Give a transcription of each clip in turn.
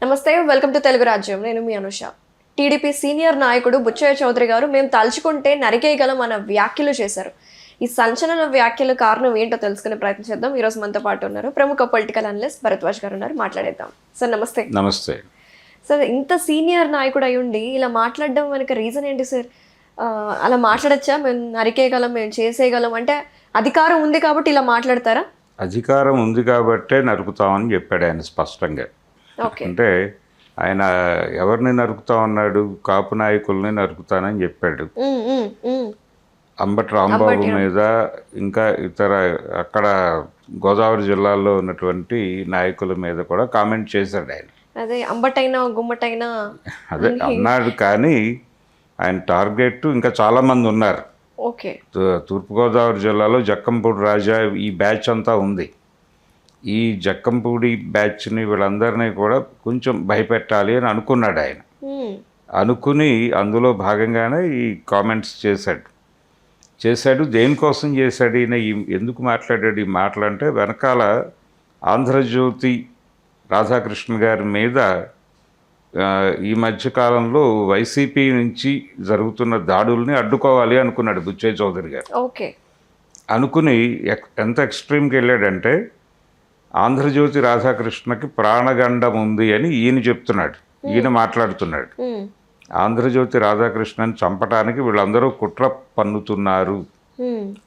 నమస్తే, welcome to Telugu రాజ్యం. నేను మీ అనుష. టీడీపీ సీనియర్ నాయకుడు బుచ్చయ్య చౌదరి గారు మేము తలుచుకుంటే నరికేయగలం అన్న వ్యాఖ్యలు చేశారు. ఈ సంచలన వ్యాఖ్యల కారణం ఏంటో తెలుసుకునే ప్రయత్నం చేద్దాం. ఈరోజు మనతో పాటు ఉన్నారు ప్రముఖ పొలిటికల్ అనలిస్ట్ భరద్వాజ్ గారు ఉన్నారు. మాట్లాడేద్దాం. సార్ నమస్తే. నమస్తే సార్, ఇంత సీనియర్ నాయకుడు అయ్యుండి ఇలా మాట్లాడడం వెనక రీజన్ ఏంటి సార్? అలా మాట్లాడచ్చా? మేము నరికేయగలం, మేము చేసేయగలం అంటే అధికారం ఉంది కాబట్టి ఇలా మాట్లాడతారా? అధికారం ఉంది కాబట్టే నరుకుతామని చెప్పాడు ఆయన స్పష్టంగా. అంటే ఆయన ఎవరిని నరుకుతామన్నాడు? కాపు నాయకుల్ని నరుకుతానని చెప్పాడు. అంబటి రాంబాబు మీద, ఇంకా ఇతర అక్కడ గోదావరి జిల్లాలో ఉన్నటువంటి నాయకుల మీద కూడా కామెంట్ చేశాడు ఆయన. అదే అంబటైనా గుమ్మటైనా అదే అన్నాడు. కానీ ఆయన టార్గెట్ ఇంకా చాలామంది ఉన్నారు. ఓకే, తూర్పుగోదావరి జిల్లాలో జక్కంపూడి రాజా ఈ బ్యాచ్ అంతా ఉంది. ఈ జక్కంపూడి బ్యాచ్ని వీళ్ళందరినీ కూడా కొంచెం భయపెట్టాలి అని అనుకున్నాడు ఆయన. అనుకుని అందులో భాగంగానే ఈ కామెంట్స్ చేశాడు. దేనికోసం చేశాడు ఈయన? ఎందుకు మాట్లాడాడు ఈ మాటలంటే, వెనకాల ఆంధ్రజ్యోతి రాధాకృష్ణ గారి మీద ఈ మధ్యకాలంలో వైసీపీ నుంచి జరుగుతున్న దాడుల్ని అడ్డుకోవాలి అనుకున్నాడు బుచ్చయ్య చౌదరి గారు. ఓకే, అనుకుని ఎంత ఎక్స్ట్రీమ్కి వెళ్ళాడంటే, ఆంధ్రజ్యోతి రాధాకృష్ణకి ప్రాణగండం ఉంది అని ఈయన చెప్తున్నాడు, ఈయన మాట్లాడుతున్నాడు. ఆంధ్రజ్యోతి రాధాకృష్ణని చంపడానికి వీళ్ళందరూ కుట్ర పన్నుతున్నారు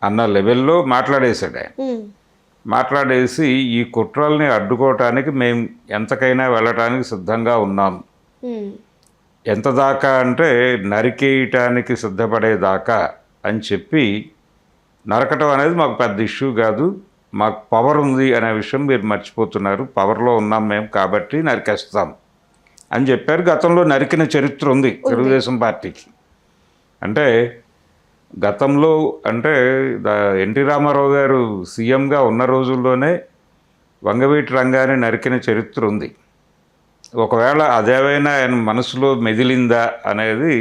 అన్న లెవెల్లో మాట్లాడేశాడు ఆయన. మాట్లాడేసి ఈ కుట్రల్ని అడ్డుకోవటానికి మేము ఎంతకైనా వెళ్ళటానికి సిద్ధంగా ఉన్నాం. ఎంత దాకా అంటే నరికేయటానికి సిద్ధపడేదాకా అని చెప్పి, నరకటం అనేది మాకు పెద్ద ఇష్యూ కాదు, మాకు పవర్ ఉంది అనే విషయం మీరు మర్చిపోతున్నారు. పవర్లో ఉన్నాం మేము కాబట్టి నరికేస్తాం అని చెప్పారు. గతంలో నరికిన చరిత్ర ఉంది తెలుగుదేశం పార్టీకి. అంటే గతంలో అంటే ఎన్టీ రామారావు గారు సీఎంగా ఉన్న రోజుల్లోనే వంగవీటి రంగాన్ని నరికిన చరిత్ర ఉంది. ఒకవేళ అదేవైనా ఆయన మనసులో మెదిలిందా అనేది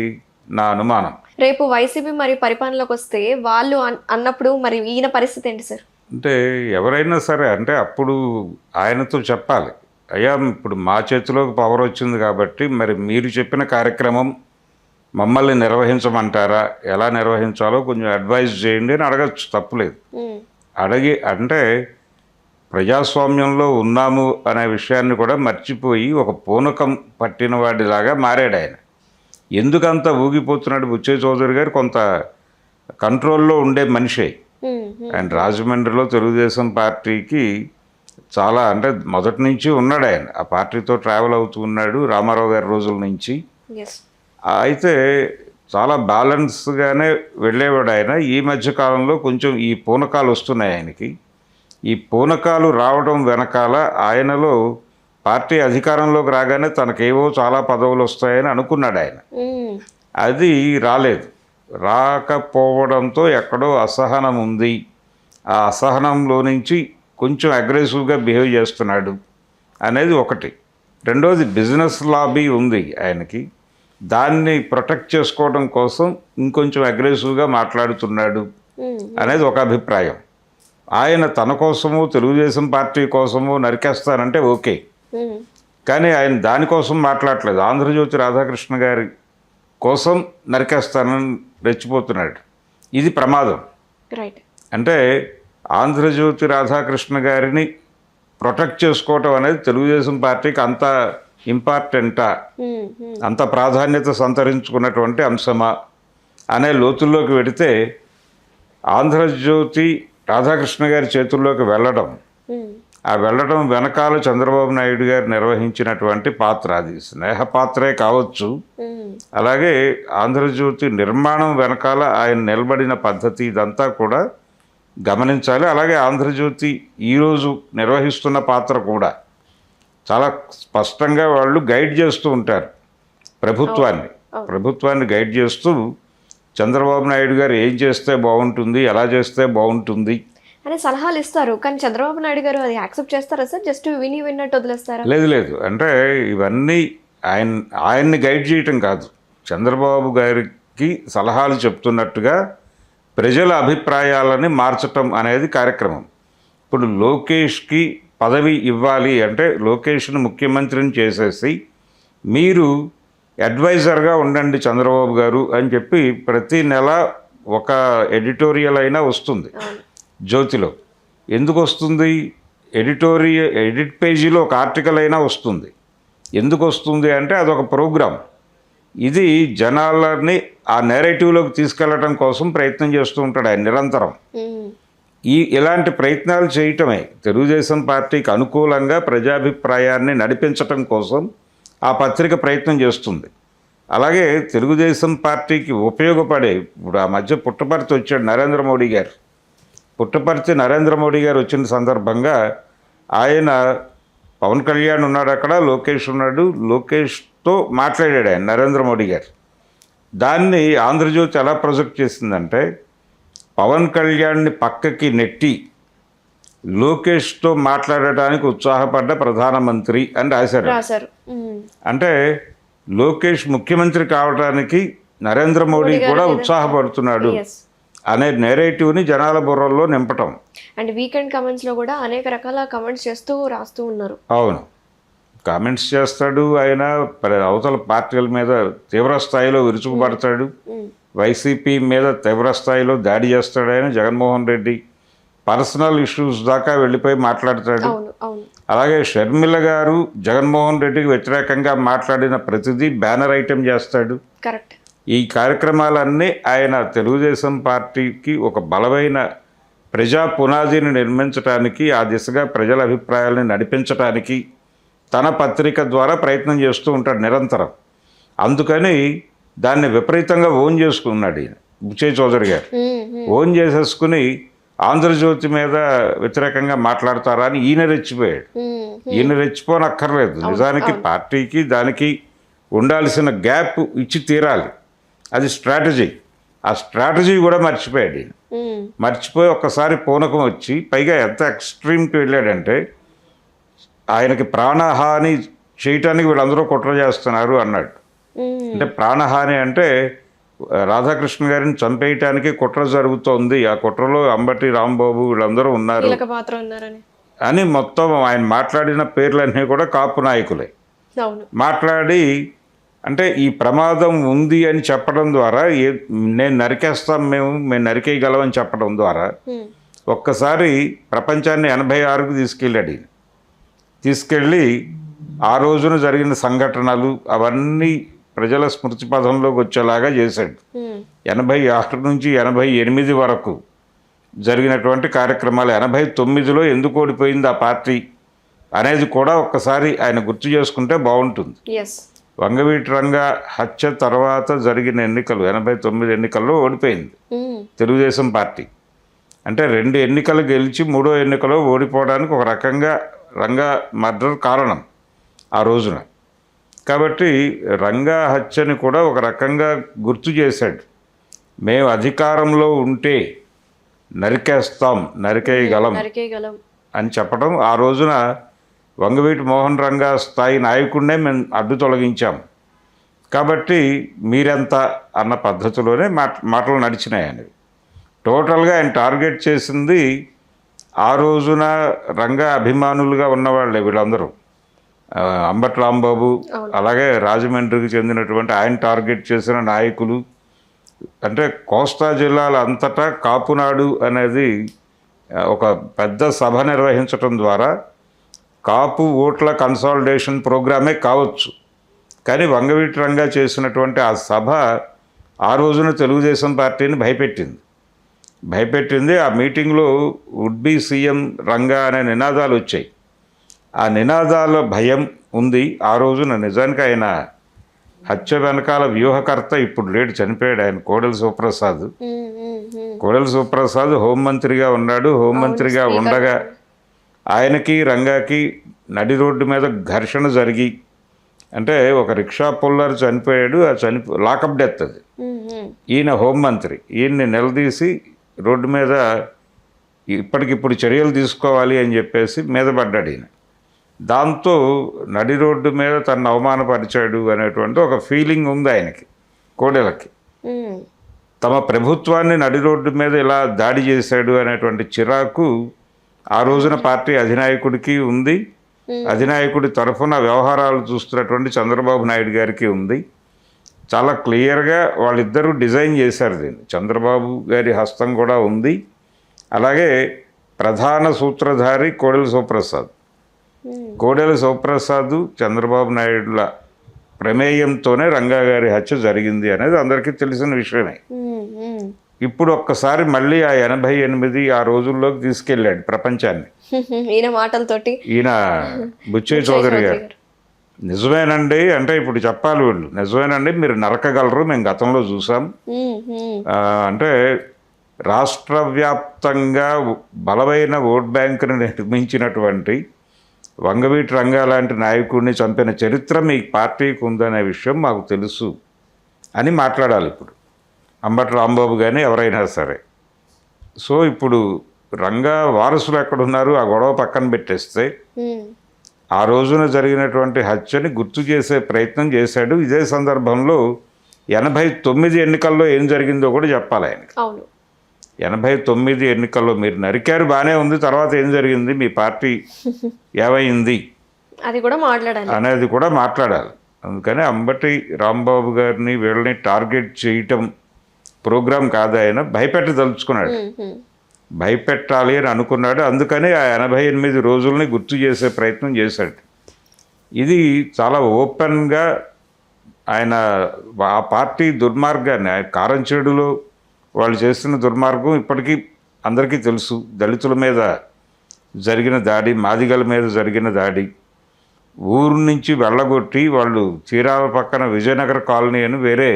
నా అనుమానం. రేపు వైసీపీ మరి పరిపాలనలోకి వస్తే వాళ్ళు అన్నప్పుడు మరి ఈయన పరిస్థితి ఏంటి సార్? అంటే ఎవరైనా సరే అంటే అప్పుడు ఆయనతో చెప్పాలి, అయ్యా ఇప్పుడు మా చేతిలోకి పవర్ వచ్చింది కాబట్టి మరి మీరు చెప్పిన కార్యక్రమం మమ్మల్ని నిర్వహించమంటారా, ఎలా నిర్వహించాలో కొంచెం అడ్వైజ్ చేయండి అని అడగచ్చు, తప్పులేదు. అడిగి అంటే ప్రజాస్వామ్యంలో ఉన్నాము అనే విషయాన్ని కూడా మర్చిపోయి ఒక పూనకం పట్టిన వాడిలాగా మారాడు ఆయన. ఎందుకంత ఊగిపోతున్నాడు బుచ్చయ్య చౌదరి గారు? కొంత కంట్రోల్లో ఉండే మనిషే ఆయన. రాజమండ్రిలో తెలుగుదేశం పార్టీకి చాలా అంటే మొదటి నుంచి ఉన్నాడు ఆయన, ఆ పార్టీతో ట్రావెల్ అవుతూ ఉన్నాడు రామారావు గారి రోజుల నుంచి. అయితే చాలా బ్యాలెన్స్గానే వెళ్ళేవాడు ఆయన. ఈ మధ్యకాలంలో కొంచెం ఈ పూనకాలు వస్తున్నాయి ఆయనకి. ఈ పూనకాలు రావడం వెనకాల ఆయనలో పార్టీ అధికారంలోకి రాగానే తనకేవో చాలా పదవులు వస్తాయని అనుకున్నాడు ఆయన. అది రాలేదు. రాకపోవడంతో ఎక్కడో అసహనం ఉంది. ఆ అసహనంలో నుంచి కొంచెం అగ్రెసివ్గా బిహేవ్ చేస్తున్నాడు అనేది ఒకటి. రెండోది బిజినెస్ లాబీ ఉంది ఆయనకి, దాన్ని ప్రొటెక్ట్ చేసుకోవడం కోసం ఇంకొంచెం అగ్రెసివ్గా మాట్లాడుతున్నాడు అనేది ఒక అభిప్రాయం. ఆయన తన కోసము తెలుగుదేశం పార్టీ కోసము నరికేస్తానంటే ఓకే, కానీ ఆయన దానికోసం మాట్లాడలేదు. ఆంధ్రజ్యోతి రాధాకృష్ణ గారి కోసం నరికేస్తానని రెచ్చిపోతున్నాడు. ఇది ప్రమాదం. అంటే ఆంధ్రజ్యోతి రాధాకృష్ణ గారిని ప్రొటెక్ట్ చేసుకోవటం అనేది తెలుగుదేశం పార్టీకి అంత ఇంపార్టెంటా, అంత ప్రాధాన్యత సంతరించుకున్నటువంటి అంశమా అనే లోతుల్లోకి వెడితే, ఆంధ్రజ్యోతి రాధాకృష్ణ గారి చేతుల్లోకి వెళ్ళడం, ఆ వెళ్ళడం వెనకాల చంద్రబాబు నాయుడు గారు నిర్వహించినటువంటి పాత్ర, అది స్నేహ పాత్రే కావచ్చు. అలాగే ఆంధ్రజ్యోతి నిర్మాణం వెనకాల ఆయన నిలబడిన పద్ధతి, ఇదంతా కూడా గమనించాలి. అలాగే ఆంధ్రజ్యోతి ఈరోజు నిర్వహిస్తున్న పాత్ర కూడా చాలా స్పష్టంగా వాళ్ళు గైడ్ చేస్తూ ఉంటారు ప్రభుత్వాన్ని గైడ్ చేస్తూ, చంద్రబాబు నాయుడు గారు ఏం చేస్తే బాగుంటుంది, ఎలా చేస్తే బాగుంటుంది అని సలహాలు ఇస్తారు. కానీ చంద్రబాబు నాయుడు గారు అది యాక్సెప్ట్ చేస్తారా సార్? జస్ట్ విన్నట్టు వదిలేస్తారా? లేదు. అంటే ఇవన్నీ ఆయన్ని గైడ్ చేయటం కాదు, చంద్రబాబు గారికి సలహాలు చెప్తున్నట్టుగా ప్రజల అభిప్రాయాలని మార్చటం అనేది కార్యక్రమం. ఇప్పుడు లోకేష్కి పదవి ఇవ్వాలి అంటే లోకేష్ను ముఖ్యమంత్రిని చేసేసి మీరు అడ్వైజర్గా ఉండండి చంద్రబాబు గారు అని చెప్పి ప్రతి నెల ఒక ఎడిటోరియల్ అయినా వస్తుంది జ్యోతిలో. ఎందుకు వస్తుంది? ఎడిట్ పేజీలో ఒక ఆర్టికల్ అయినా వస్తుంది. ఎందుకు వస్తుంది అంటే అదొక ప్రోగ్రాం. ఇది జనాలని ఆ నేరేటివ్లోకి తీసుకెళ్లడం కోసం ప్రయత్నం చేస్తూ ఉంటాడు ఆయన నిరంతరం. ఇలాంటి ప్రయత్నాలు చేయటమే తెలుగుదేశం పార్టీకి అనుకూలంగా ప్రజాభిప్రాయాన్ని నడిపించటం కోసం ఆ పత్రిక ప్రయత్నం చేస్తుంది. అలాగే తెలుగుదేశం పార్టీకి ఉపయోగపడే ఇప్పుడు ఆ మధ్య పుట్టపర్తి వచ్చాడు నరేంద్ర మోడీ గారు. పుట్టపర్తి నరేంద్ర మోడీ గారు వచ్చిన సందర్భంగా ఆయన పవన్ కళ్యాణ్ ఉన్నాడు అక్కడ, లోకేష్ ఉన్నాడు. లోకేష్తో మాట్లాడాడు ఆయన నరేంద్ర మోడీ గారు. దాన్ని ఆంధ్రజ్యోతి ఎలా ప్రొజెక్ట్ చేసిందంటే పవన్ కళ్యాణ్ని పక్కకి నెట్టి లోకేష్తో మాట్లాడటానికి ఉత్సాహపడ్డ ప్రధానమంత్రి అని రాశారు. అంటే లోకేష్ ముఖ్యమంత్రి కావడానికి నరేంద్ర మోడీ కూడా ఉత్సాహపడుతున్నాడు అనే నేరేటివ్ని జనాల బుర్రల్లో నింపటం. అండ్ వీకెండ్ కమెంట్స్లో కూడా అనేక రకాల కమెంట్స్ రాస్తూ ఉన్నారు. అవును, కామెంట్స్ చేస్తాడు ఆయన. అవతల పార్టీల మీద తీవ్ర స్థాయిలో విరుచుకుపడతాడు. వైసీపీ మీద తీవ్ర స్థాయిలో దాడి చేస్తాడు ఆయన. జగన్మోహన్ రెడ్డి పర్సనల్ ఇష్యూస్ దాకా వెళ్ళిపోయి మాట్లాడతాడు. అలాగే షర్మిల గారు జగన్మోహన్ రెడ్డికి వ్యతిరేకంగా మాట్లాడిన ప్రతిదీ బ్యానర్ ఐటెం చేస్తాడు. కరెక్ట్. ఈ కార్యక్రమాలన్నీ ఆయన తెలుగుదేశం పార్టీకి ఒక బలమైన ప్రజా పునాదిని నిర్మించడానికి, ఆ దిశగా ప్రజల అభిప్రాయాలను నడిపించడానికి తన పత్రిక ద్వారా ప్రయత్నం చేస్తూ ఉంటాడు నిరంతరం. అందుకని దాన్ని విపరీతంగా ఓన్ చేసుకున్నాడు ఈయన బుచ్చయ్య చౌదరి గారు. ఓన్ చేసేసుకుని ఆంధ్రజ్యోతి మీద వ్యతిరేకంగా మాట్లాడతారా అని ఈయన రెచ్చిపోయాడు. ఈయన రెచ్చిపోనక్కర్లేదు. నిజానికి పార్టీకి దానికి ఉండాల్సిన గ్యాప్ ఇచ్చి తీరాలి. అది స్ట్రాటజీ. ఆ స్ట్రాటజీ కూడా మర్చిపోయాడు ఈయన. మర్చిపోయి ఒక్కసారి పూనకం వచ్చి పైగా ఎంత ఎక్స్ట్రీమ్కి వెళ్ళాడంటే ఆయనకి ప్రాణహాని చేయటానికి వీళ్ళందరూ కుట్ర చేస్తున్నారు అన్నాడు. అంటే ప్రాణహాని అంటే రాధాకృష్ణ గారిని చంపేయటానికి కుట్ర జరుగుతోంది, ఆ కుట్రలో అంబటి రాంబాబు వీళ్ళందరూ ఉన్నారు అని మొత్తం ఆయన మాట్లాడిన పేర్లన్నీ కూడా కాపు నాయకులే మాట్లాడి, అంటే ఈ ప్రమాదం ఉంది అని చెప్పడం ద్వారా నేను నరికేస్తాం మేము నరికేయగలమని చెప్పడం ద్వారా ఒక్కసారి ప్రపంచాన్ని 86కు తీసుకెళ్ళాడు. తీసుకెళ్ళి ఆ రోజున జరిగిన సంఘటనలు అవన్నీ ప్రజల స్మృతి పథంలోకి వచ్చేలాగా చేశాడు. 86 నుంచి 88 వరకు జరిగినటువంటి కార్యక్రమాలు, 89లో ఎందుకు ఓడిపోయింది ఆ పార్టీ అనేది కూడా ఒక్కసారి ఆయన గుర్తు చేసుకుంటే బాగుంటుంది. వంగవీటి రంగా హత్య తర్వాత జరిగిన ఎన్నికలు 89 ఎన్నికల్లో ఓడిపోయింది తెలుగుదేశం పార్టీ. అంటే 2 ఎన్నికలు గెలిచి 3వ ఎన్నికలో ఓడిపోవడానికి ఒక రకంగా రంగా మర్డర్ కారణం ఆ రోజున. కాబట్టి రంగా హత్యని కూడా ఒక రకంగా గుర్తు చేశాడు. మేము అధికారంలో ఉంటే నరికేయగలం అని చెప్పడం. ఆ రోజున వంగవీటి మోహన్ రంగా స్థాయి నాయకుడినే మేము అడ్డు తొలగించాం. కాబట్టి మీరెంత అన్న పద్ధతిలోనే మాటలు నడిచినాయి అనేవి. టోటల్గా ఆయన టార్గెట్ చేసింది ఆ రోజున రంగా అభిమానులుగా ఉన్నవాళ్ళే వీళ్ళందరూ. అంబటి రాంబాబు, అలాగే రాజమండ్రికి చెందినటువంటి ఆయన టార్గెట్ చేసిన నాయకులు. అంటే కోస్తా జిల్లాల అంతటా కాపునాడు అనేది ఒక పెద్ద సభ నిర్వహించడం ద్వారా కాపు ఓట్ల కన్సాలిడేషన్ ప్రోగ్రామే కావచ్చు, కానీ వంగవీటి రంగా చేసినటువంటి ఆ సభ ఆ రోజున తెలుగుదేశం పార్టీని భయపెట్టింది. ఆ మీటింగ్లో వుడ్ బి సీఎం రంగా అనే నినాదాలు వచ్చాయి. ఆ నినాదాల భయం ఉంది ఆ రోజున. నిజానికి ఆయన హత్య వెనకాల వ్యూహకర్త ఇప్పుడు లేడు, చనిపోయాడు. ఆయన కోడెల శివప్రసాద్ హోంమంత్రిగా ఉన్నాడు. హోంమంత్రిగా ఉండగా ఆయనకి రంగాకి నడి రోడ్డు మీద ఘర్షణ జరిగి, అంటే ఒక రిక్షా పుల్లర్ చనిపోయాడు. ఆ లాకప్ డెత్ అది. ఈయన హోంమంత్రి, ఈయన్ని నిలదీసి రోడ్డు మీద ఇప్పటికిప్పుడు చర్యలు తీసుకోవాలి అని చెప్పేసి మీద పడ్డాడు ఈయన. దాంతో నడి రోడ్డు మీద తను అవమానపరిచాడు అనేటువంటి ఒక ఫీలింగ్ ఉంది ఆయనకి, కోడెలకి. తమ ప్రభుత్వాన్ని నడి రోడ్డు మీద ఇలా దాడి చేశాడు అనేటువంటి చిరాకు ఆ రోజున పార్టీ అధినాయకుడికి ఉంది, అధినాయకుడి తరఫున వ్యవహారాలు చూస్తున్నటువంటి చంద్రబాబు నాయుడు గారికి ఉంది. చాలా క్లియర్గా వాళ్ళిద్దరూ డిజైన్ చేశారు దీన్ని. చంద్రబాబు గారి హస్తం కూడా ఉంది. అలాగే ప్రధాన సూత్రధారి కోడెల శివప్రసాద్. కోడెల శివప్రసాద్ చంద్రబాబు నాయుడుల ప్రమేయంతోనే రంగా గారి హత్య జరిగింది అనేది అందరికీ తెలిసిన విషయమే. ఇప్పుడు ఒక్కసారి మళ్ళీ ఆ 88 ఆ రోజుల్లోకి తీసుకెళ్ళాడు ప్రపంచాన్ని. ఈయన మాటలతోటి ఈయన బుచ్చయ్య చౌదరి గారు. నిజమేనండి అంటే ఇప్పుడు చెప్పాలి వీళ్ళు, నిజమేనండి మీరు నరకగలరు, మేము గతంలో చూసాం. అంటే రాష్ట్ర వ్యాప్తంగా బలమైన ఓట్ బ్యాంకును నిర్మించినటువంటి వంగవీటి రంగా లాంటి నాయకుడిని చంపిన చరిత్ర మీ పార్టీకి ఉందనే విషయం మాకు తెలుసు అని మాట్లాడాలి ఇప్పుడు అంబటి రాంబాబు కానీ ఎవరైనా సరే. సో ఇప్పుడు రంగా వారసులు ఎక్కడున్నారు, ఆ గొడవ పక్కన పెట్టేస్తే ఆ రోజున జరిగినటువంటి హత్యని గుర్తు చేసే ప్రయత్నం చేశాడు. ఇదే సందర్భంలో 89 ఎన్నికల్లో ఏం జరిగిందో కూడా చెప్పాలి ఆయనకి. 89 ఎన్నికల్లో మీరు నరికారు బాగానే ఉంది, తర్వాత ఏం జరిగింది, మీ పార్టీ ఏమైంది అది కూడా మాట్లాడాలి అనేది కూడా మాట్లాడాలి. అందుకని అంబటి రాంబాబు గారిని వీళ్ళని టార్గెట్ చేయటం ప్రోగ్రాం కాదు, ఆయన భయపెట్టదలుచుకున్నాడు, భయపెట్టాలి అని అనుకున్నాడు. అందుకని ఆ 88 రోజుల్ని గుర్తు చేసే ప్రయత్నం చేశాడు. ఇది చాలా ఓపెన్గా ఆయన ఆ పార్టీ దుర్మార్గాన్ని, ఆయన కారంచేడులో వాళ్ళు చేస్తున్న దుర్మార్గం ఇప్పటికీ అందరికీ తెలుసు. దళితుల మీద జరిగిన దాడి, మాదిగల మీద జరిగిన దాడి, ఊరు నుంచి వెళ్ళగొట్టి వాళ్ళు చీరాల పక్కన విజయనగర కాలనీ అని వేరే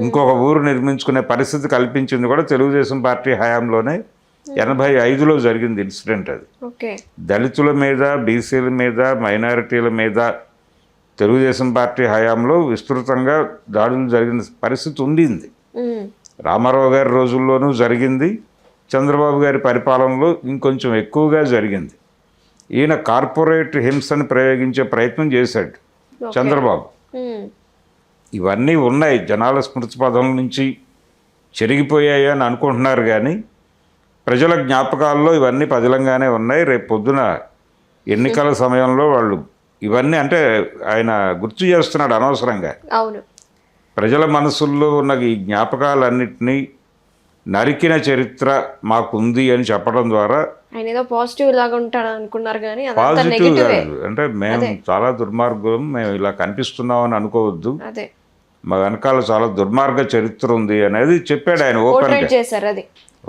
ఇంకొక ఊరు నిర్మించుకునే పరిస్థితి కల్పించింది కూడా తెలుగుదేశం పార్టీ హయాంలోనే. 85లో జరిగింది ఇన్సిడెంట్ అది. దళితుల మీద, బీసీల మీద, మైనారిటీల మీద తెలుగుదేశం పార్టీ హయాంలో విస్తృతంగా దాడులు జరిగిన పరిస్థితి ఉండింది. రామారావు గారి రోజుల్లోనూ జరిగింది, చంద్రబాబు గారి పరిపాలనలో ఇంకొంచెం ఎక్కువగా జరిగింది. ఈయన కార్పొరేట్ హింసను ప్రయోగించే ప్రయత్నం చేశాడు చంద్రబాబు. ఇవన్నీ ఉన్నాయి, జనాల స్మృతి పథం నుంచి చెరిగిపోయాయి అని అనుకుంటున్నారు, కానీ ప్రజల జ్ఞాపకాల్లో ఇవన్నీ పదిలంగానే ఉన్నాయి. రేపు పొద్దున ఎన్నికల సమయంలో వాళ్ళు ఇవన్నీ అంటే ఆయన గుర్తు చేస్తున్నాడు అనవసరంగా. ప్రజల మనసుల్లో ఉన్న ఈ జ్ఞాపకాలన్నింటినీ నరికిన చరిత్ర మాకుంది అని చెప్పడం ద్వారా పాజిటివ్ లాగా ఉంటాడు అనుకున్నారు, కానీ పాజిటివ్ కాదు. అంటే మేము చాలా దుర్మార్గం, మేము ఇలా కనిపిస్తున్నాం అని అనుకోవద్దు, మా వెనకాల చాలా దుర్మార్గ చరిత్ర ఉంది అనేది చెప్పాడు ఆయన.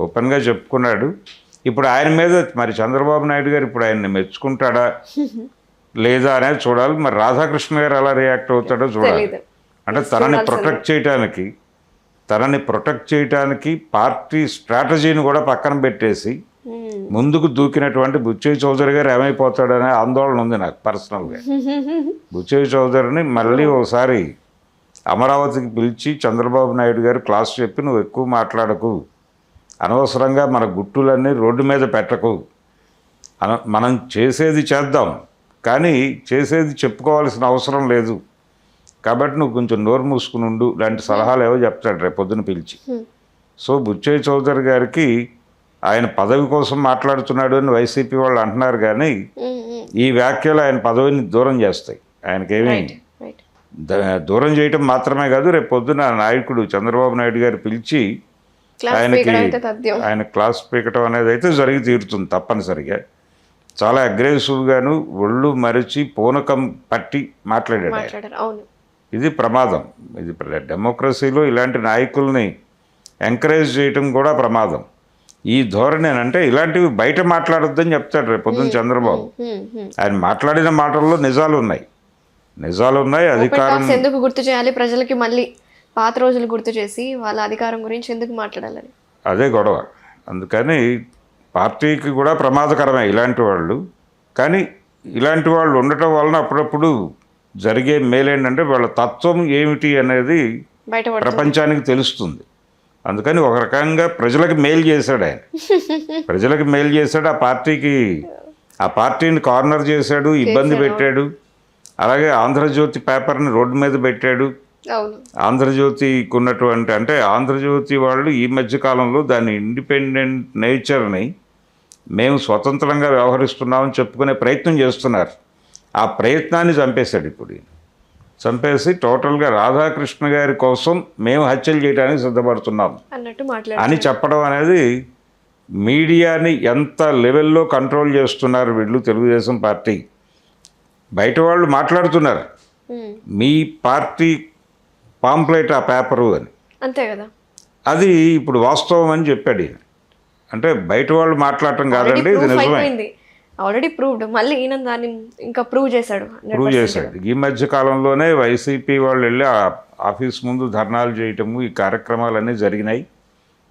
ఓపెన్గా చెప్పుకున్నాడు. ఇప్పుడు ఆయన మీద మరి చంద్రబాబు నాయుడు గారు ఇప్పుడు ఆయన్ని మెచ్చుకుంటాడా లేదా అనేది చూడాలి. మరి రాధాకృష్ణ గారు ఎలా రియాక్ట్ అవుతాడో చూడాలి. అంటే తనని ప్రొటెక్ట్ చేయటానికి పార్టీ స్ట్రాటజీని కూడా పక్కన పెట్టేసి ముందుకు దూకినటువంటి బుచ్చయ్య చౌదరి గారు ఏమైపోతాడనే ఆందోళన ఉంది నాకు పర్సనల్గా. బుచ్చయ్య చౌదరిని మళ్ళీ ఒకసారి అమరావతికి పిలిచి చంద్రబాబు నాయుడు గారు క్లాస్ చెప్పి, నువ్వు ఎక్కువ మాట్లాడకు, అనవసరంగా మన గుట్టులన్నీ రోడ్డు మీద పెట్టకు, మనం చేసేది చేద్దాం కానీ చేసేది చెప్పుకోవాల్సిన అవసరం లేదు, కాబట్టి నువ్వు కొంచెం నోరు మూసుకుని ఉండు లాంటి సలహాలు ఏవో చెప్తాడు రేపు పొద్దున పిలిచి. సో బుచ్చయ్య చౌదరి గారికి ఆయన పదవి కోసం మాట్లాడుతున్నాడు అని వైసీపీ వాళ్ళు అంటున్నారు, కానీ ఈ వ్యాఖ్యలు ఆయన పదవిని దూరం చేస్తాయి. ఆయనకేమీ దూరం చేయటం మాత్రమే కాదు, రేపు పొద్దున నాయకుడు చంద్రబాబు నాయుడు గారు పిలిచి ఆయన క్లాస్ పీకటం అనేది అయితే జరిగి తీరుతుంది తప్పనిసరిగా. చాలా అగ్రెసివ్గాను ఒళ్ళు మరిచి పూనకం పట్టి మాట్లాడాడు. ఇది ప్రమాదం. ఇది డెమోక్రసీలో ఇలాంటి నాయకుల్ని ఎంకరేజ్ చేయటం కూడా ప్రమాదం. ఈ ధోరణి అంటే ఇలాంటివి బయట మాట్లాడొద్దని చెప్తాడు రేపు పొద్దున చంద్రబాబు. ఆయన మాట్లాడిన మాటల్లో నిజాలు ఉన్నాయి. అధికారం ఎందుకు గుర్తు చేయాలి ప్రజలకి, మళ్ళీ పాత రోజులు గుర్తు చేసి వాళ్ళ అధికారం గురించి ఎందుకు మాట్లాడాలని, అదే గొడవ. అందుకని పార్టీకి కూడా ప్రమాదకరమే ఇలాంటి వాళ్ళు. కానీ ఇలాంటి వాళ్ళు ఉండటం వలన అప్పుడప్పుడు జరిగే మేలేంటంటే వాళ్ళ తత్వం ఏమిటి అనేది ప్రపంచానికి తెలుస్తుంది. అందుకని ఒక రకంగా ప్రజలకు మేలు చేశాడు ఆయన. ప్రజలకు మేలు చేశాడు, ఆ పార్టీని కార్నర్ చేశాడు, ఇబ్బంది పెట్టాడు. అలాగే ఆంధ్రజ్యోతి పేపర్ని రోడ్డు మీద పెట్టాడు. ఆంధ్రజ్యోతికి ఉన్నటువంటి అంటే ఆంధ్రజ్యోతి వాళ్ళు ఈ మధ్యకాలంలో దాని ఇండిపెండెంట్ నేచర్ని మేము స్వతంత్రంగా వ్యవహరిస్తున్నామని చెప్పుకునే ప్రయత్నం చేస్తున్నారు. ఆ ప్రయత్నాన్ని చంపేశాడు ఇప్పుడు ఈయన. చంపేసి టోటల్గా రాధాకృష్ణ గారి కోసం మేము హత్యలు చేయడానికి సిద్ధపడుతున్నాం అన్నట్టు అని మాట్లాడారు. చెప్పడం అనేది మీడియాని ఎంత లెవెల్లో కంట్రోల్ చేస్తున్నారు వీళ్ళు తెలుగుదేశం పార్టీ. బయట వాళ్ళు మాట్లాడుతున్నారు మీ పార్టీ పాంప్లెట్ ఆ పేపరు అని, అంతే కదా. అది ఇప్పుడు వాస్తవం అని చెప్పాడు ఈయన. అంటే బయట వాళ్ళు మాట్లాడటం కాదండి, ఇది నిజమే. Already proved. మళ్ళీ ఈయన దాన్ని ఇంకా ప్రూవ్ చేశాడు. ప్రూవ్ చేశాడు. ఈ మధ్య కాలంలోనే వైసీపీ వాళ్ళు వెళ్ళి ఆ ఆఫీస్ ముందు ధర్నాలు చేయటము, ఈ కార్యక్రమాలన్నీ జరిగినాయి.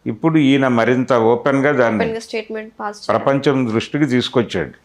ఇప్పుడు ఈయన మరింత ఓపెన్గా దాన్ని స్టేట్మెంట్ పాస్ ప్రపంచం దృష్టికి తీసుకొచ్చాడు.